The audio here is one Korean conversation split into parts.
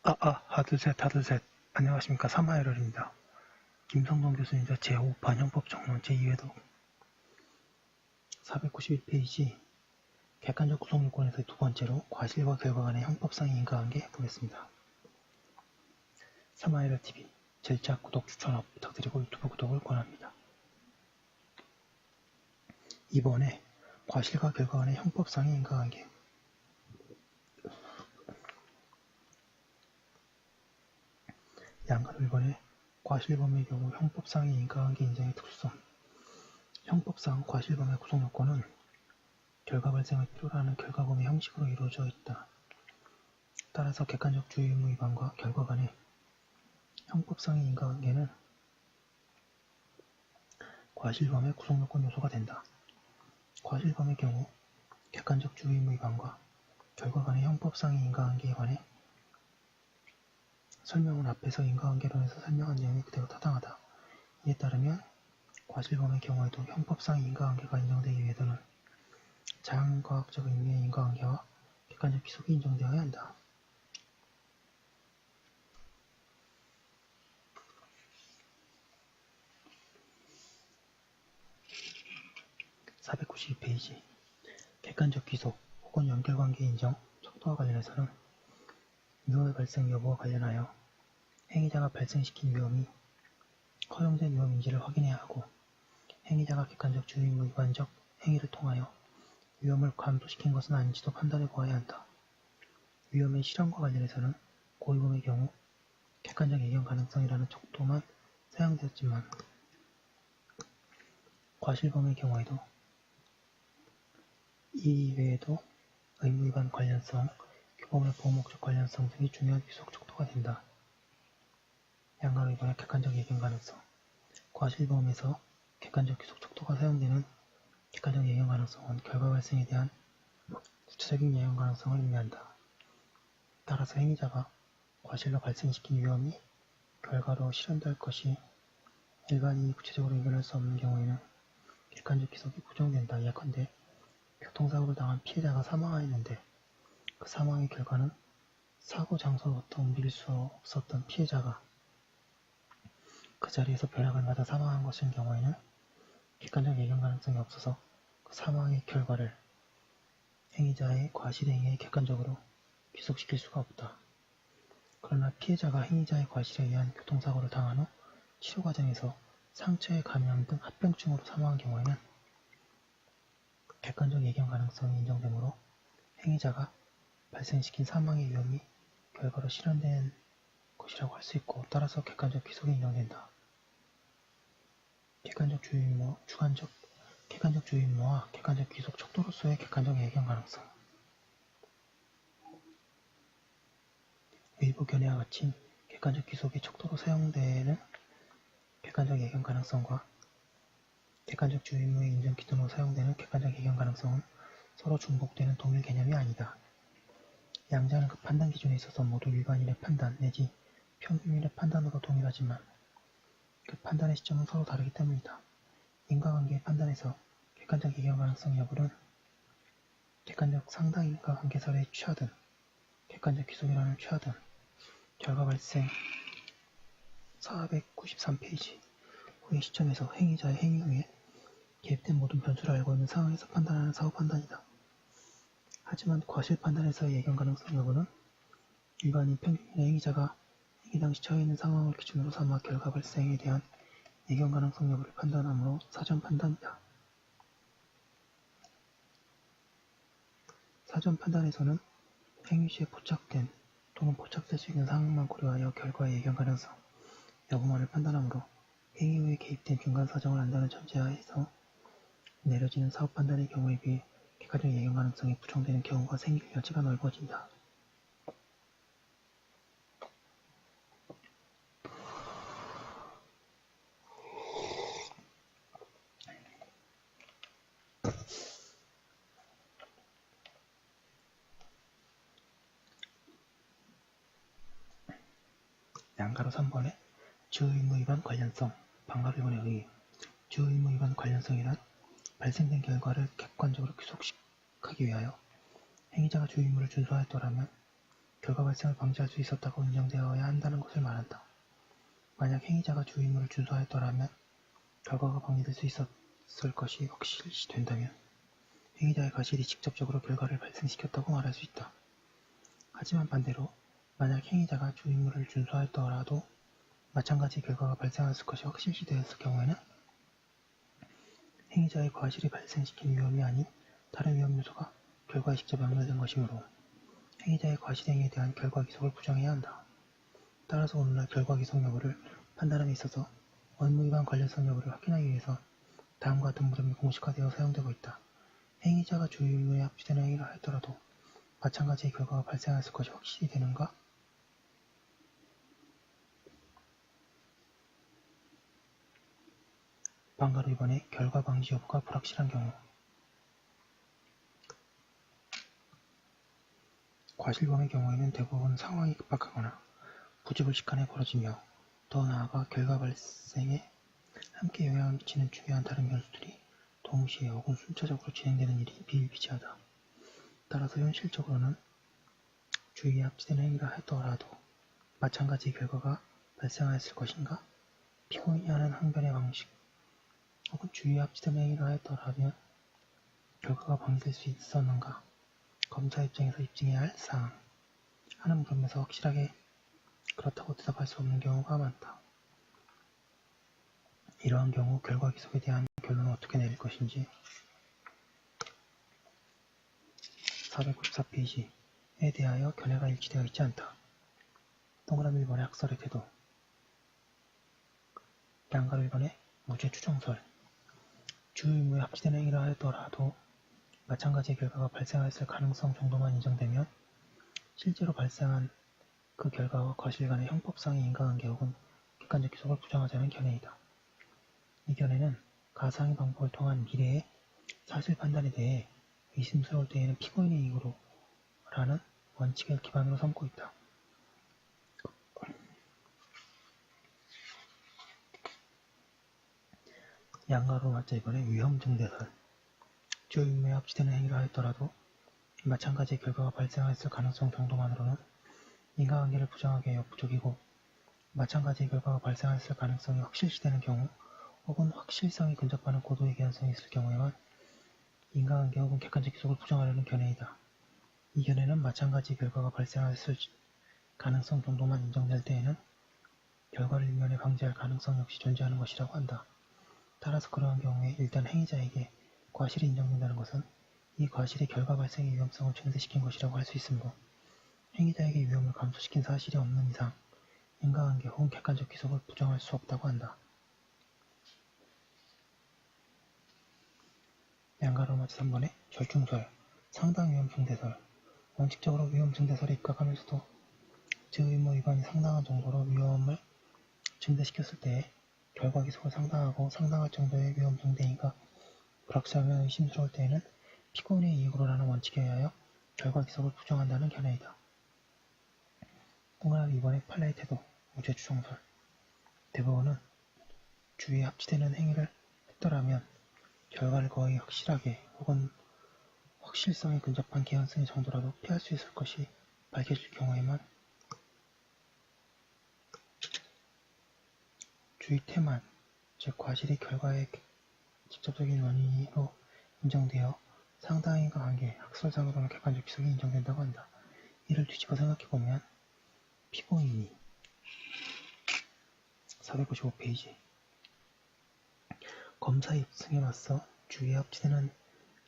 하드셋. 안녕하십니까. 사마에럴입니다. 김성동 교수님자 제5판 형법정론 제2회독 491페이지 객관적 구성요건에서의 두 번째로 과실과 결과 간의 형법상의 인과관계 보겠습니다. 사마에럴TV 절차 구독 추천 부탁드리고 유튜브 구독을 권합니다. 이번에 과실과 결과 간의 형법상의 인과관계 양가로 1번에 과실범의 경우 형법상의 인과관계 인정의 특수성 형법상 과실범의 구성요건은 결과 발생을 필요로 하는 결과범의 형식으로 이루어져 있다. 따라서 객관적 주의 의무 위반과 결과 간의 형법상의 인과관계는 과실범의 구성요건 요소가 된다. 과실범의 경우 객관적 주의 의무 위반과 결과 간의 형법상의 인과관계에 관해 설명은 앞에서 인과관계론에서 설명한 내용이 그대로 타당하다. 이에 따르면 과실범의 경우에도 형법상의 인과관계가 인정되기 위해서는 자연과학적 의미의 인과관계와 객관적 기속이 인정되어야 한다. (492페이지) 객관적 기속 혹은 연결관계 인정, 척도와 관련해서는 위험의 발생 여부와 관련하여 행위자가 발생시킨 위험이 허용된 위험인지를 확인해야 하고 행위자가 객관적 주의 의무 위반적 행위를 통하여 위험을 감소시킨 것은 아닌지도 판단해 보아야 한다. 위험의 실현과 관련해서는 고위범의 경우 객관적 예견 가능성이라는 척도만 사용되었지만 과실범의 경우에도 이 외에도 의무위반 관련성, 규범의 보호목적 관련성 등이 중요한 귀속 척도가 된다. 양가로 2번의 객관적 예견 가능성 과실범에서 객관적 귀속 척도가 사용되는 객관적 예견 가능성은 결과 발생에 대한 구체적인 예견 가능성을 의미한다. 따라서 행위자가 과실로 발생시킨 위험이 결과로 실현될 것이 일반인이 구체적으로 예견할 수 없는 경우에는 객관적 기속이 부정된다. 예컨대 교통사고를 당한 피해자가 사망하였는데 그 사망의 결과는 사고 장소로부터 옮길 수 없었던 피해자가 그 자리에서 벼락을 맞아 사망한 것인 경우에는 객관적 예견 가능성이 없어서 그 사망의 결과를 행위자의 과실행위에 객관적으로 귀속시킬 수가 없다. 그러나 피해자가 행위자의 과실에 의한 교통사고를 당한 후 치료 과정에서 상처에 감염 등 합병증으로 사망한 경우에는 객관적 예견 가능성이 인정되므로 행위자가 발생시킨 사망의 위험이 결과로 실현된 것이라고 할 수 있고 따라서 객관적 귀속이 인정된다. 객관적 주의 의무와 객관적 귀속 척도로서의 객관적 예견 가능성 일부 견해와 같이 객관적 귀속의 척도로 사용되는 객관적 예견 가능성과 객관적 주의 의무의 인정 기준으로 사용되는 객관적 예견 가능성은 서로 중복되는 동일 개념이 아니다. 양자는 그 판단 기준에 있어서 모두 일반인의 판단 내지 평균인의 판단으로 동일하지만 그 판단의 시점은 서로 다르기 때문이다. 인과관계의 판단에서 객관적 예견 가능성 여부는 객관적 상당 인과관계설에 취하든 객관적 귀속이론을 취하든 결과 발생 493페이지 후의 시점에서 행위자의 행위 후에 개입된 모든 변수를 알고 있는 상황에서 판단하는 사후 판단이다. 하지만 과실 판단에서의 예견 가능성 여부는 일반인 평균인의 행위자가 행위 당시 처해 있는 상황을 기준으로 삼아 결과 발생에 대한 예견 가능성 여부를 판단하므로 사전 판단이다. 사전 판단에서는 행위 시에 포착된 또는 포착될 수 있는 상황만 고려하여 결과의 예견 가능성 여부만을 판단하므로 행위 후에 개입된 중간 사정을 안다는 전제하에서 내려지는 사후 판단의 경우에 비해 객관적 예견 가능성이 부정되는 경우가 생길 여지가 넓어진다. 양가로 3번에 주의의무 위반 관련성 방가 1번에 의의 주의의무 위반 관련성이란 발생된 결과를 객관적으로 귀속하기 위하여 행위자가 주의의무를 준수하였더라면 결과 발생을 방지할 수 있었다고 인정되어야 한다는 것을 말한다. 만약 행위자가 주의무를 준수하였더라면 결과가 방지될 수 있었을 것이 확실시된다면 행위자의 과실이 직접적으로 결과를 발생시켰다고 말할 수 있다. 하지만 반대로 만약 행위자가 주의무를 준수하였더라도 마찬가지 결과가 발생했을 것이 확실시되었을 경우에는 행위자의 과실이 발생시킨 위험이 아닌 다른 위험 요소가 결과에 직접 연결된 것이므로 행위자의 과실행위에 대한 결과 기속을 부정해야 한다. 따라서 오늘날 결과 기속 여부를 판단함에 있어서 의무위반 관련성 여부를 확인하기 위해서 다음과 같은 물음이 공식화되어 사용되고 있다. 행위자가 주의 의무에 합치되는 행위를 하였더라도 마찬가지의 결과가 발생했을 것이 확실히 되는가? 방가로 이번에 결과 방지 여부가 불확실한 경우 과실범의 경우에는 대부분 상황이 급박하거나 부지불식간에 벌어지며 더 나아가 결과 발생에 함께 영향을 미치는 중요한 다른 변수들이 동시에 혹은 순차적으로 진행되는 일이 비일비재하다. 따라서 현실적으로는 주의에 합치되는 행위를 하였더라도 마찬가지 결과가 발생하였을 것인가? 피고인이 하는 항변의 방식 혹은 주의에 합치되는 행위를 하였더라면 결과가 방지될 수 있었는가? 검사 입장에서 입증해야 할 사항 하는 물음에서 확실하게 그렇다고 대답할 수 없는 경우가 많다. 이러한 경우 결과 기속에 대한 결론을 어떻게 내릴 것인지 494페이지에 대하여 견해가 일치되어 있지 않다. 동그라미 1번의 학설의 태도 양가로 1번의 무죄 추정설 주의 의무에 합치되는 행위를 하였더라도 마찬가지의 결과가 발생하였을 가능성 정도만 인정되면 실제로 발생한 그 결과와 과실 간의 형법상의 인과관계 혹은 객관적 기속을 부정하자는 견해이다. 이 견해는 가상의 방법을 통한 미래의 사실 판단에 대해 의심스러울 때에는 피고인의 이익으로 라는 원칙을 기반으로 삼고 있다. 양가로 맞자 이번에 위험증대설 주의 의무에 합치되는 행위를 하였더라도 마찬가지의 결과가 발생하였을 가능성 정도만으로는 인과관계를 부정하기에 역부족이고 마찬가지의 결과가 발생하였을 가능성이 확실시되는 경우 혹은 확실성이 근접하는 고도의 개연성이 있을 경우에만 인과관계 혹은 객관적 기속을 부정하려는 견해이다. 이 견해는 마찬가지 결과가 발생하였을 가능성 정도만 인정될 때에는 결과를 일면에 방지할 가능성 역시 존재하는 것이라고 한다. 따라서 그러한 경우에 일단 행위자에게 과실이 인정된다는 것은 이 과실이 결과 발생의 위험성을 증대시킨 것이라고 할 수 있으므로 행위자에게 위험을 감소시킨 사실이 없는 이상 인과관계 혹은 객관적 기속을 부정할 수 없다고 한다. 양가로 맞아 3번의 절충설, 상당 위험증대설 원칙적으로 위험증대설에 입각하면서도 제 의무 위반이 상당한 정도로 위험을 증대시켰을 때에 결과 기속을 상당하고 상당할 정도의 위험증대인가 불확실하며 의심스러울 때에는 피고인의 이익으로라는 원칙에 의하여 결과 기속을 부정한다는 견해이다. 동그라미 2번의 판례의 태도, 무죄 추정설 대법원은 주의에 합치되는 행위를 했더라면 결과를 거의 확실하게 혹은 확실성에 근접한 개연성의 정도라도 피할 수 있을 것이 밝혀질 경우에만 주의 태만, 즉 과실이 결과의 직접적인 원인으로 인정되어 상당한 관계, 학설상으로는 객관적 기속이 인정된다고 한다. 이를 뒤집어 생각해보면 피고인이 495페이지 검사 입증에 맞서 주의에 합치되는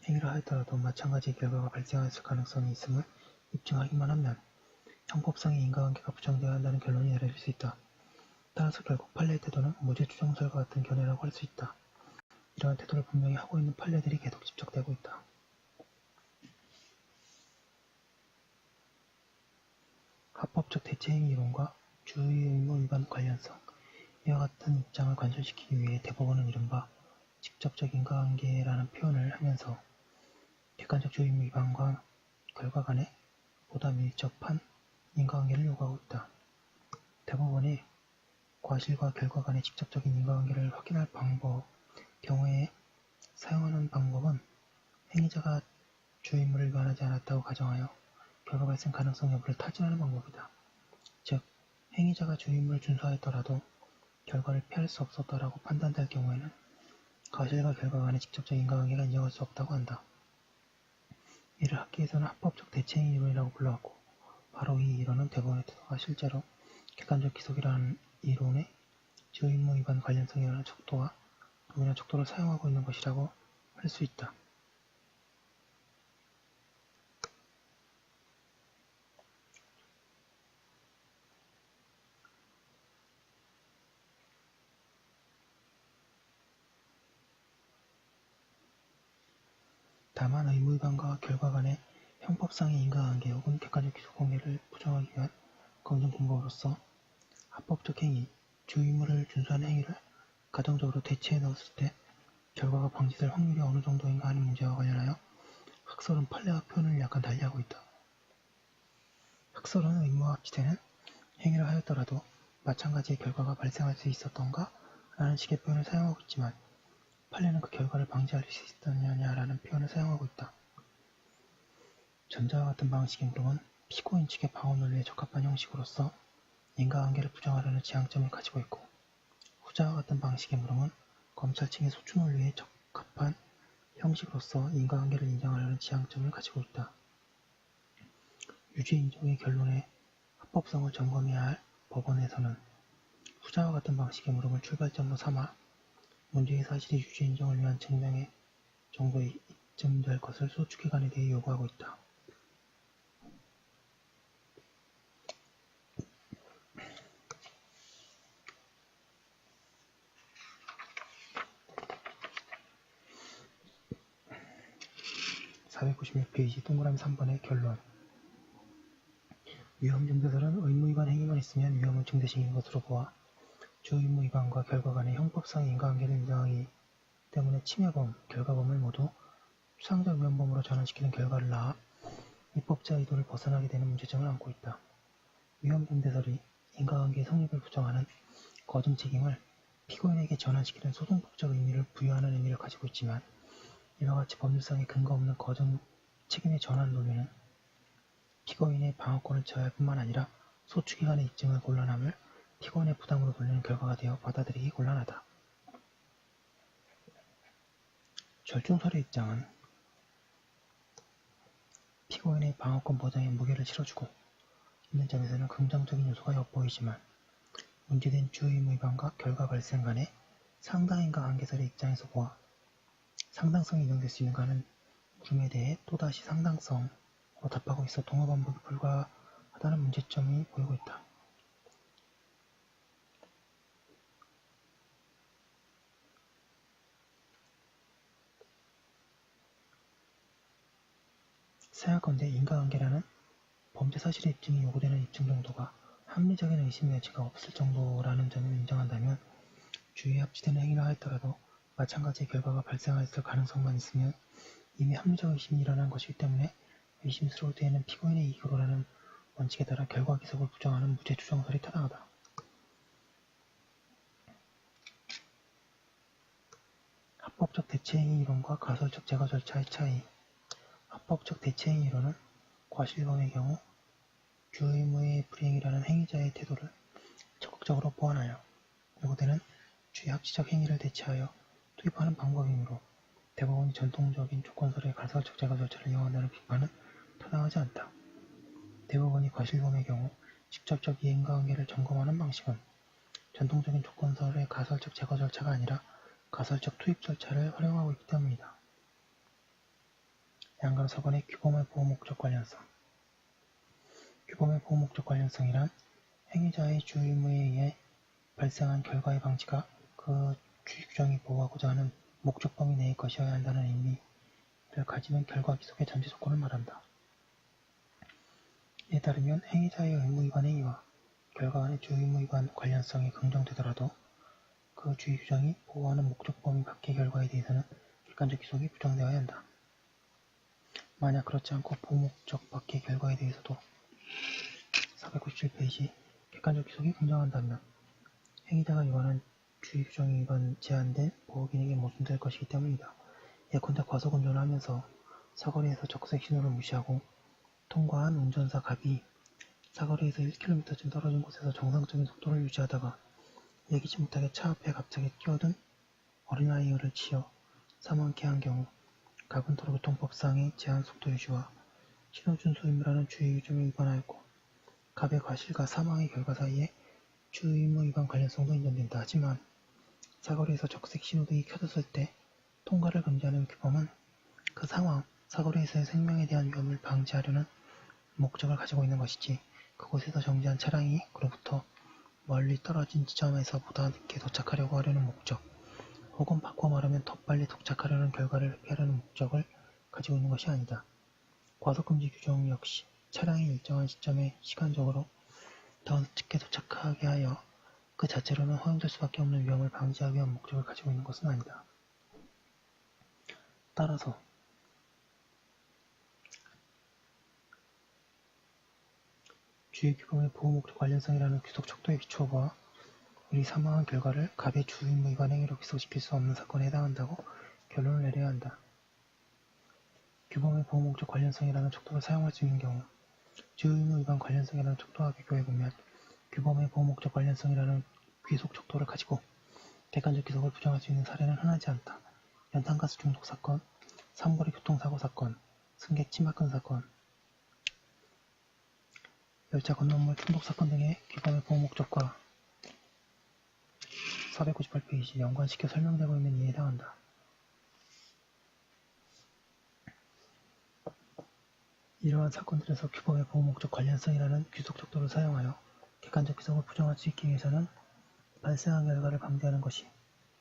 행위를 하였더라도 마찬가지의 결과가 발생하였을 가능성이 있음을 입증하기만 하면 형법상의 인과관계가 부정되어야 한다는 결론이 내려질 수 있다. 따라서 결국 판례의 태도는 무죄 추정설과 같은 견해라고 할 수 있다. 이러한 태도를 분명히 하고 있는 판례들이 계속 집적되고 있다. 합법적 대체행위 이론과 주의 의무 위반 관련성 이와 같은 입장을 관철시키기 위해 대법원은 이른바 직접적 인과관계라는 표현을 하면서 객관적 주의 의무 위반과 결과 간의 보다 밀접한 인과관계를 요구하고 있다. 대법원의 과실과 결과 간의 직접적인 인과관계를 확인할 경우에 사용하는 방법은 행위자가 주의무를 위반하지 않았다고 가정하여 결과 발생 가능성 여부를 타진하는 방법이다. 즉, 행위자가 주의무를 준수하였더라도 결과를 피할 수 없었다라고 판단될 경우에는 과실과 결과 간의 직접적 인과관계가 인정할 수 없다고 한다. 이를 학계에서는 합법적 대체행위 이론이라고 불러왔고, 바로 이 이론은 대부분의 태도가 실제로 객관적 기속이라는 이론의 주의무 위반 관련성이라는 척도와 동일한 척도를 사용하고 있는 것이라고 할 수 있다. 다만 의무위반과 결과 간의 형법상의 인과관계 혹은 객관적 기소관계를 부정하기 위한 검증 방법으로서 합법적 행위, 주의무를 준수하는 행위를 가정적으로 대체해 넣었을 때 결과가 방지될 확률이 어느 정도인가 하는 문제와 관련하여 학설은 판례와 표현을 약간 달리하고 있다. 학설은 의무와 합치되는 행위를 하였더라도 마찬가지의 결과가 발생할 수 있었던가 라는 식의 표현을 사용하고 있지만 판례는 그 결과를 방지할 수 있었느냐라는 표현을 사용하고 있다. 전자와 같은 방식의 물음은 피고인 측의 방어 논리에 적합한 형식으로서 인과관계를 부정하려는 지향점을 가지고 있고, 후자와 같은 방식의 물음은 검찰 측의 소추 논리에 적합한 형식으로서 인과관계를 인정하려는 지향점을 가지고 있다. 유죄 인정의 결론의 합법성을 점검해야 할 법원에서는 후자와 같은 방식의 물음을 출발점으로 삼아 문제의 사실이 유죄 인정을 위한 증명의 정도에 입증될 것을 소추기관에 대해 요구하고 있다. (496페이지) 동그라미 3번의 결론. 위험 증대설은 의무위반 행위만 있으면 위험은 증대시키는 것으로 보아 주의무위반과 결과 간의 형법상의 인과관계를 인정하기 때문에 침해범, 결과범을 모두 추상적 위험범으로 전환시키는 결과를 낳아 입법자 의도를 벗어나게 되는 문제점을 안고 있다. 위험 증대설이 인과관계의 성립을 부정하는 거증 책임을 피고인에게 전환시키는 소송법적 의미를 부여하는 의미를 가지고 있지만, 이와 같이 법률상의 근거 없는 거증 책임의 전환 논리는 피고인의 방어권을 제어할 뿐만 아니라 소추기관의 입증을 곤란함을 피고인의 부담으로 돌리는 결과가 되어 받아들이기 곤란하다. 절중설의 입장은 피고인의 방어권 보장에 무게를 실어주고 있는 점에서는 긍정적인 요소가 엿보이지만, 문제된 주의무위반과 결과 발생 간의 상당인과 관계설의 입장에서 보아 상당성이 인정될 수 있는가 하는 물음에 대해 또다시 상당성으로 답하고 있어 동어 반복이 불가하다는 문제점이 보이고 있다. 생각건대 인과관계라는 범죄 사실의 입증이 요구되는 입증 정도가 합리적인 의심의 여지가 없을 정도라는 점을 인정한다면 주의에 합치되는 행위를 하였더라도 마찬가지의 결과가 발생하였을 가능성만 있으면 이미 합리적 의심이 일어난 것이기 때문에 의심스러울 때에는 피고인의 이익으로라는 원칙에 따라 결과 기속을 부정하는 무죄 추정설이 타당하다. 합법적 대체행위 이론과 가설적 제거 절차의 차이. 합법적 대체행위 이론은 과실범의 경우 주의무의 불이행이라는 행위자의 태도를 적극적으로 보완하여 요구되는 주의 합치적 행위를 대체하여 투입하는 방법이므로 대법원이 전통적인 조건설의 가설적 제거 절차를 이용한다는 비판은 타당하지 않다. 대법원이 과실범의 경우 직접적 이행관계를 점검하는 방식은 전통적인 조건설의 가설적 제거 절차가 아니라 가설적 투입 절차를 활용하고 있기 때문이다. 양감 4번의 규범의 보호목적 관련성. 규범의 보호목적 관련성이란 행위자의 주의무에 의해 발생한 결과의 방지가 그 주의규정이 보호하고자 하는 목적 범위 내의 것이어야 한다는 의미를 가지는 결과 기속의 전제 조건을 말한다. 이에 따르면 행위자의 의무위반 행위와 결과 간의 주의무위반 관련성이 긍정되더라도 그 주의규정이 보호하는 목적 범위 밖의 결과에 대해서는 객관적 기속이 부정되어야 한다. 만약 그렇지 않고 보호목적 밖의 결과에 대해서도 497페이지 객관적 기속이 긍정한다면 행위자가 위반한 주의규정에 위반 제한된 보호기능이 모순될 것이기 때문이다. 예컨대 과속운전을 하면서 사거리에서 적색 신호를 무시하고 통과한 운전사 갑이 사거리에서 1km쯤 떨어진 곳에서 정상적인 속도를 유지하다가 예기치 못하게 차 앞에 갑자기 끼어든 어린아이를 치어 사망케 한 경우 갑은 도로교통법상의 제한속도 유지와 신호준수 의무라는 주의 규정에 위반하였고 갑의 과실과 사망의 결과 사이에 주의 의무 위반 관련성도 인정된다. 하지만 사거리에서 적색 신호등이 켜졌을 때 통과를 금지하는 규범은 그 상황, 사거리에서의 생명에 대한 위험을 방지하려는 목적을 가지고 있는 것이지 그곳에서 정지한 차량이 그로부터 멀리 떨어진 지점에서 보다 늦게 도착하려고 하려는 목적 혹은 바꿔 말하면 더 빨리 도착하려는 결과를 피하려는 목적을 가지고 있는 것이 아니다. 과속금지 규정 역시 차량이 일정한 시점에 시간적으로 더 늦게 도착하게 하여 그 자체로는 허용될 수밖에 없는 위험을 방지하기 위한 목적을 가지고 있는 것은 아니다. 따라서 주의규범의 보호목적 관련성이라는 규속 척도에 비추어 보아 우리 사망한 결과를 갑의 주의의무 위반 행위로 기소시킬 수 없는 사건에 해당한다고 결론을 내려야 한다. 규범의 보호목적 관련성이라는 척도를 사용할 수 있는 경우 주의의무 위반 관련성이라는 척도와 비교해보면 규범의 보호목적 관련성이라는 귀속 척도를 가지고 객관적 기속을 부정할 수 있는 사례는 흔하지 않다. 연탄가스 중독 사건, 삼거리 교통사고 사건, 승객 치막근 사건, 열차 건너물 중독 사건 등의 규범의 보호목적과 498페이지 연관시켜 설명되고 있는 이에 해당한다. 이러한 사건들에서 규범의 보호목적 관련성이라는 귀속 척도를 사용하여 객관적 기속을 부정할 수 있기 위해서는 발생한 결과를 방지하는 것이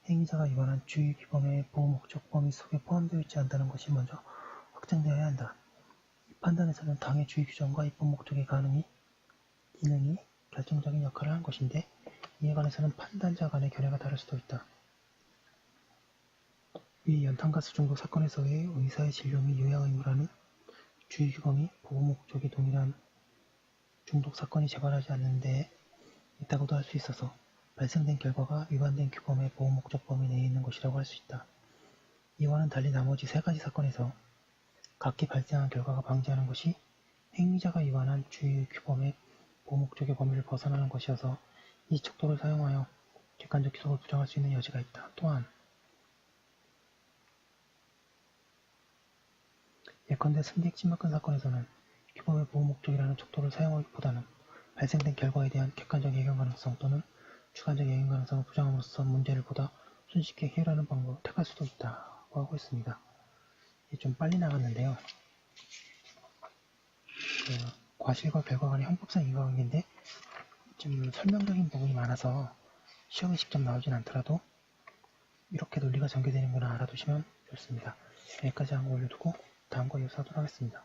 행위자가 위반한 주의 규범의 보호목적 범위 속에 포함되어 있지 않다는 것이 먼저 확정되어야 한다. 이 판단에서는 당의 주의 규정과 입법 목적의 기능이 결정적인 역할을 한 것인데 이에 관해서는 판단자 간의 견해가 다를 수도 있다. 위 연탄가스 중독 사건에서의 의사의 진료 및 요양 의무라는 주의 규범이 보호 목적이 동일한 중독 사건이 재발하지 않는 데에 있다고도 할 수 있어서 발생된 결과가 위반된 규범의 보호 목적 범위 내에 있는 것이라고 할 수 있다. 이와는 달리 나머지 세 가지 사건에서 각기 발생한 결과가 방지하는 것이 행위자가 위반한 주의 규범의 보호 목적의 범위를 벗어나는 것이어서 이 척도를 사용하여 객관적 기속을 부정할 수 있는 여지가 있다. 또한 예컨대 승객 치막근 사건에서는 규범의 보호 목적이라는 척도를 사용하기보다는 발생된 결과에 대한 객관적 예견 가능성 또는 주관적 예견 가능성을 부정함으로써 문제를 보다 손쉽게 해결하는 방법을 택할 수도 있다고 하고 있습니다. 좀 빨리 나갔는데요. 과실과 결과 간의 형법상 인과관계인데 좀 설명적인 부분이 많아서 시험에 직접 나오진 않더라도 이렇게 논리가 전개되는구나 알아두시면 좋습니다. 여기까지 한 거 올려두고 다음 거 이어서 하도록 하겠습니다.